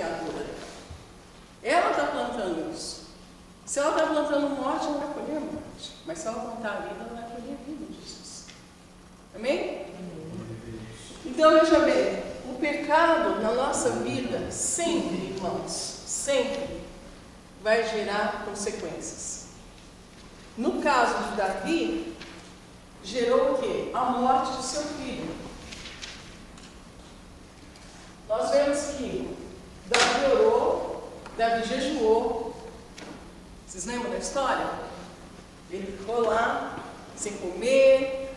semeadora. Ela está plantando isso. Se ela está plantando morte, ela vai colher morte. Mas se ela plantar a vida, ela vai colher a vida de Jesus. Amém? Então, veja bem, o pecado na nossa vida sempre, irmãos, sempre vai gerar consequências. No caso de Davi, gerou o quê? A morte de seu filho. Nós vemos que Davi orou, Davi jejuou. Vocês lembram da história? Ele ficou lá, sem comer,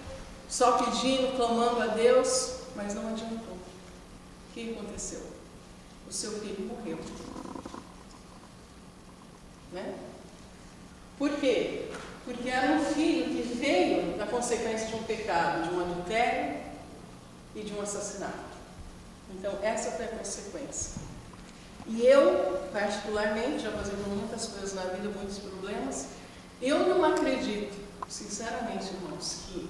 só pedindo, clamando a Deus, mas não adiantou. O que aconteceu? O seu filho morreu. Né? Por quê? Porque era um filho que veio da consequência de um pecado, de um adultério e de um assassinato. Então, essa foi a consequência. E eu, particularmente, já fazendo muitas coisas na vida, muitos problemas, eu não acredito, sinceramente, irmãos, que,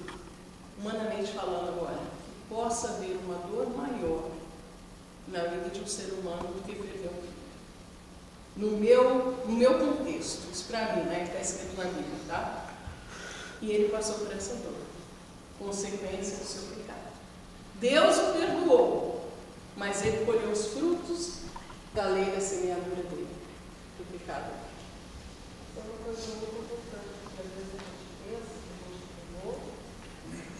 humanamente falando agora, que possa haver uma dor maior na vida de um ser humano do que perder um filho. No meu contexto, isso para mim, né, está escrito na Bíblia, tá? E ele passou por essa dor, consequência do seu pecado. Deus o perdoou, mas ele colheu os frutos da lei da semeadura dele, do pecado. É uma coisa muito importante, porque às vezes a gente pensa que a gente pegou,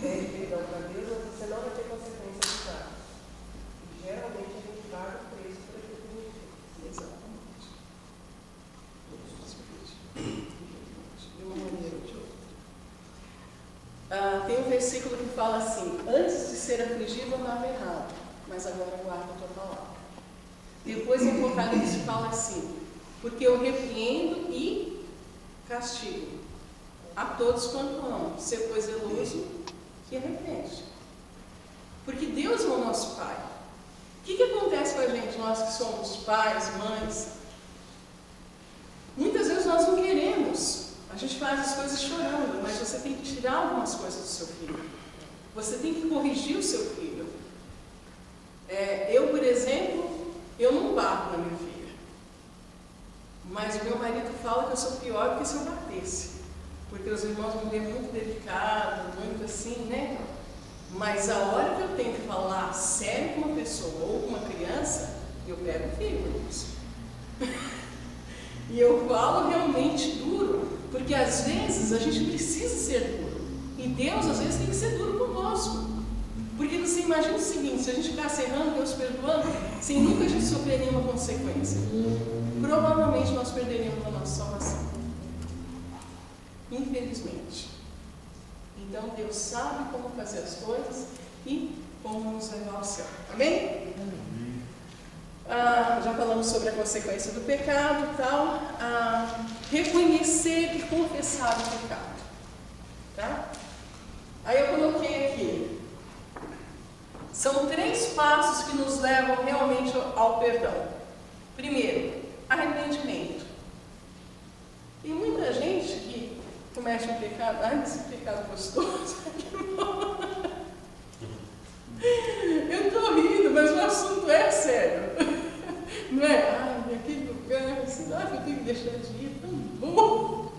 pede perdão para Deus, mas você não vai ter consequência do pecado. E geralmente a gente paga o preço por aquilo que a gente fez. Exatamente. De uma maneira ou de outra. Tem um versículo que fala assim: antes de ser afligido andava errado, mas agora guarda a tua palavra. Depois em Apocalipse fala assim: porque eu repreendo e castigo a todos quanto amo, ser pois zeloso e arrepende. Porque Deus é o nosso Pai. O que acontece com a gente, nós que somos pais, mães? Muitas vezes nós não queremos, a gente faz as coisas chorando, mas você tem que tirar algumas coisas do seu filho. Você tem que corrigir o seu filho. Eu, por exemplo, eu não bato na minha filha. Mas o meu marido fala que eu sou pior do que se eu batesse. Porque os irmãos vão ver muito delicado, muito assim, né? Mas a hora que eu tenho que falar sério com uma pessoa ou com uma criança, eu pego o filho por isso. E eu falo realmente duro, porque às vezes a gente precisa ser duro. E Deus às vezes tem que ser duro conosco. Porque você imagina o seguinte: se a gente ficar errando, Deus perdoando, sem nunca a gente sofrer nenhuma consequência, provavelmente nós perderíamos a nossa salvação. Infelizmente. Então Deus sabe como fazer as coisas e como nos levar ao céu. Amém? Já falamos sobre a consequência do pecado e tal. Reconhecer e confessar o pecado. Tá? Aí eu coloquei aqui. São 3 passos que nos levam realmente ao perdão. Primeiro, arrependimento. Tem muita gente que comete um pecado, esse pecado gostoso. Eu estou rindo, mas o assunto é sério. Não é? Naquele lugar, assim, eu tenho que deixar de ir, tão bom.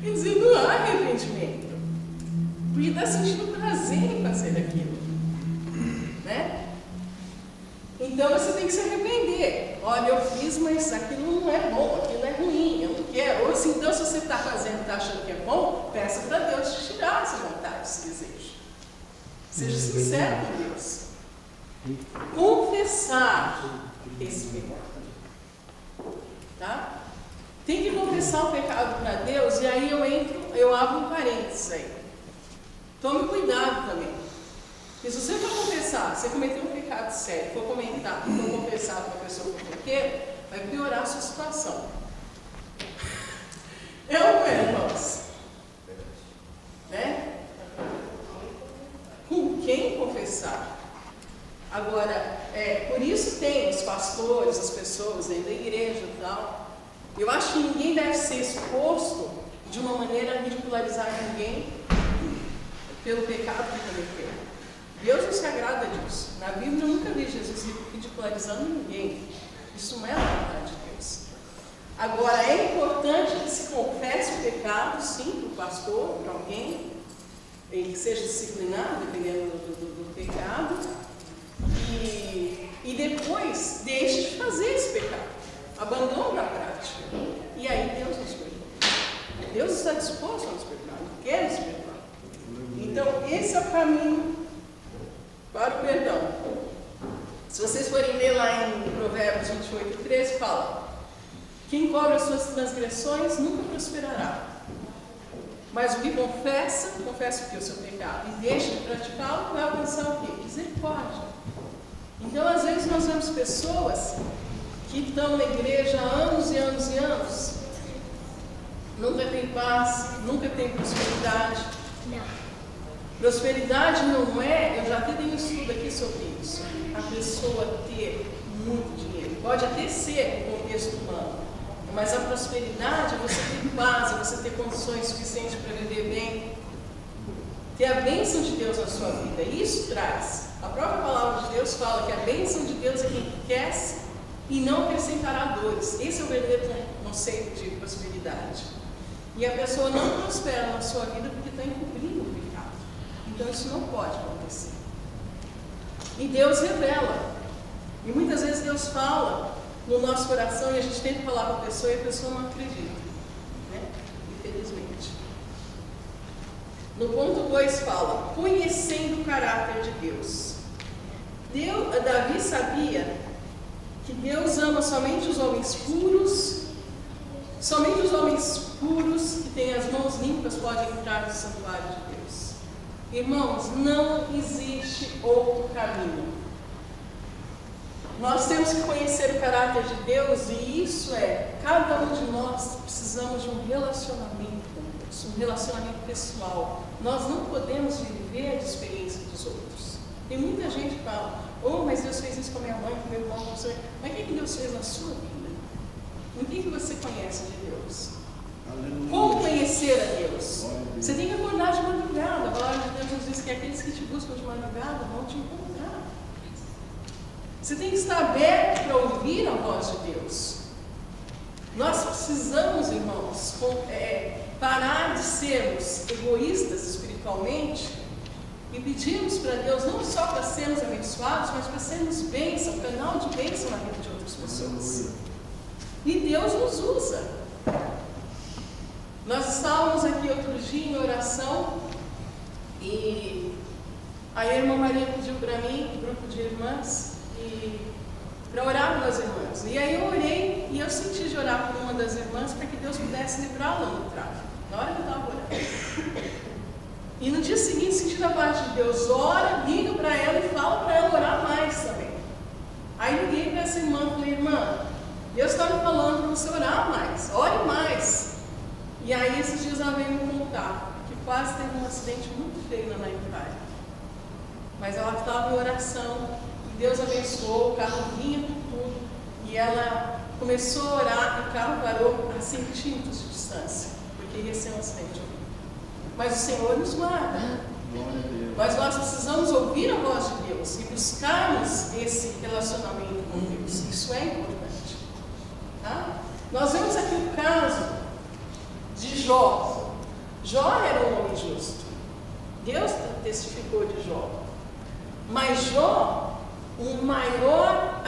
Quer dizer, não há arrependimento. Porque está sentindo prazer em fazer aquilo. Né? Então você tem que se arrepender. Olha, eu fiz, mas aquilo não é bom, aquilo é ruim, eu não quero. Ou assim, então, se você está fazendo, está achando que é bom, peça para Deus te tirar essa vontade, esse desejo. Seja sincero com Deus. Confessar esse pecado. Tá? Tem que confessar o pecado para Deus, e aí eu abro um parênteses aí. Tome cuidado também. Porque se você for confessar, você cometeu um pecado sério, for comentar, for confessar para uma pessoa fofoqueira, vai piorar a sua situação. É ou não é, irmãos? Né? Com quem confessar? Agora, por isso tem os pastores, as pessoas dentro da igreja e tal. Eu acho que ninguém deve ser exposto de uma maneira a ridicularizar ninguém pelo pecado que cometeu. Deus não se agrada disso. Na Bíblia eu nunca vi Jesus ridicularizando ninguém. Isso Isso não é a vontade de Deus. Agora, é importante que se confesse o pecado, sim, para o pastor, para alguém, ele que seja disciplinado, dependendo do pecado, e depois deixe de fazer esse pecado. Abandone a prática. E aí Deus nos perdoa. Deus está disposto a nos perdoar, Ele quer nos perdoar. Então, esse é o caminho para o perdão. Se vocês forem ler lá em Provérbios 28:13, fala: quem cobre as suas transgressões nunca prosperará. Mas o que confessa o que? O seu pecado, e deixa de praticá-lo, vai alcançar o quê? Misericórdia. Então, às vezes, nós vemos pessoas que estão na igreja há anos e anos e anos, nunca tem paz, nunca tem prosperidade. Não. Prosperidade não é, eu já até dei um estudo aqui sobre isso, a pessoa ter muito dinheiro. Pode até ser no contexto humano, mas a prosperidade é você ter paz, é você ter condições suficientes para viver bem, ter a bênção de Deus na sua vida. Isso traz. A própria palavra de Deus fala que a bênção de Deus é que enriquece e não acrescentará dores. Esse é o verdadeiro conceito de prosperidade. E a pessoa não prospera na sua vida porque está encobrindo o pecado. Então isso não pode acontecer. E Deus revela. E muitas vezes Deus fala no nosso coração e a gente tenta falar com a pessoa e a pessoa não acredita, né? Infelizmente. No ponto 2 fala: conhecendo o caráter de Deus. Davi sabia que Deus ama somente os homens puros, somente os homens puros que têm as mãos limpas podem entrar no santuário de Deus. Irmãos, não existe outro caminho. Nós temos que conhecer o caráter de Deus, e isso é, cada um de nós precisamos de um relacionamento com Deus, um relacionamento pessoal. Nós não podemos viver de experiência dos outros. Tem muita gente que fala: oh, mas Deus fez isso com a minha mãe, com meu irmão, com você. Mas o que Deus fez na sua vida? O que você conhece de Deus? Aleluia. Como conhecer a Deus? Você tem que acordar de madrugada. A palavra de Deus nos diz que aqueles que te buscam de madrugada vão te encontrar. Você tem que estar aberto para ouvir a voz de Deus. Nós precisamos, irmãos, parar de sermos egoístas espiritualmente e pedirmos para Deus não só para sermos abençoados, mas para sermos bênção, canal de bênção na vida de outras pessoas. E Deus nos usa. Nós estávamos aqui outro dia em oração e a irmã Maria pediu para mim, um grupo de irmãs, para orar pelas irmãs. E aí eu orei e eu senti de orar por uma das irmãs para que Deus pudesse livrá-la no tráfico, na hora que eu estava orando. E no dia seguinte senti da parte de Deus: ora, liga para ela e fala para ela orar mais também. Aí liguei para essa irmã e falei: irmã, Deus está me falando para você orar mais, ore mais. E aí esses dias ela veio me contar que quase teve um acidente muito feio na Itália. Mas ela estava em oração e Deus abençoou, o carro vinha com tudo. E ela começou a orar e o carro parou a centímetros de distância, porque ia ser um acidente. Mas o Senhor nos guarda. Mas nós precisamos ouvir a voz de Deus e buscarmos esse relacionamento com Deus. Isso é importante. Tá? Nós vemos aqui o caso de Jó. Jó era um homem justo. Deus testificou de Jó. Mas Jó, o maior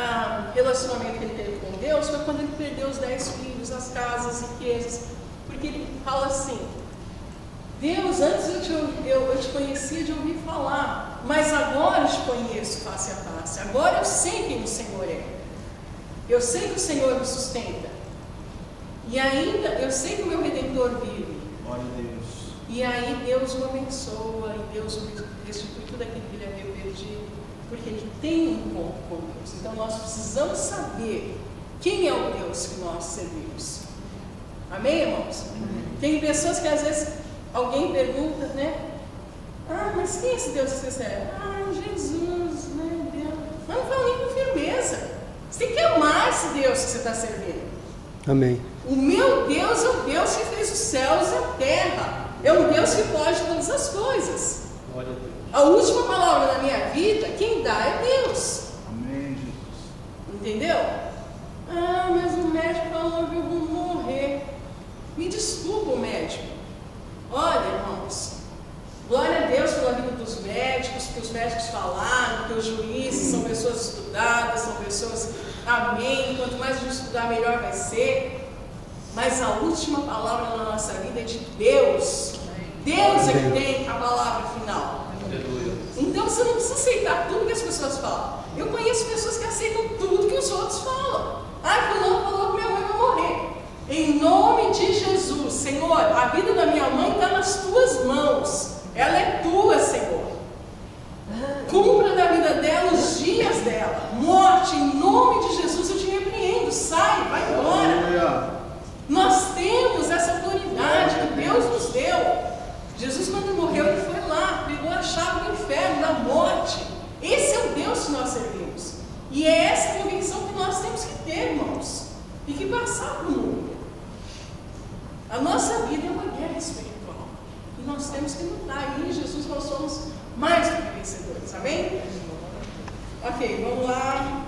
relacionamento que ele teve com Deus foi quando ele perdeu os 10 filhos, as casas, as riquezas. Porque ele fala assim: Deus, antes eu te conhecia de ouvir falar, mas agora eu te conheço face a face. Agora eu sei quem o Senhor é. Eu sei que o Senhor me sustenta. E ainda eu sei que o meu Redentor vive. Glória a Deus. E aí Deus o abençoa, e Deus o restitui tudo aquilo que ele havia perdido, porque ele tem um encontro com Deus. Então nós precisamos saber quem é o Deus que nós servimos. Amém, irmãos? Tem pessoas que às vezes alguém pergunta, né? Ah, mas quem é esse Deus que você serve? Ah, Jesus, né, Deus. Mas não fala nem com firmeza. Você tem que amar esse Deus que você está servindo. Amém. O meu Deus é o Deus que fez os céus e a terra. É um Deus que pode todas as coisas. Glória a Deus. A última palavra na minha vida, quem dá é Deus. Amém, Jesus. Entendeu? amém. Quanto mais a gente estudar, melhor vai ser. Mas a última palavra na nossa vida é de Deus. Deus é que tem a palavra final. Então você não precisa aceitar tudo que as pessoas falam. Eu conheço pessoas que aceitam tudo que os outros falam. Ah, fulano falou que minha mãe vai morrer. Em nome de Jesus, Senhor, a vida da minha mãe está nas tuas mãos. Ela é tua, Senhor. Cumpra da vida dela os dias dela. Morte, em nome de Jesus, eu te repreendo. Sai, vai embora. Nós temos essa autoridade que Deus nos deu. Jesus, quando morreu, ele foi lá, pegou a chave do inferno, da morte. Esse é o Deus que nós servimos. E é essa convicção que nós temos que ter, irmãos. E que passar para o mundo. A nossa vida é uma guerra espiritual. E nós temos que lutar. E em Jesus nós somos mais do que vencedores. Amém? Ok, vamos lá.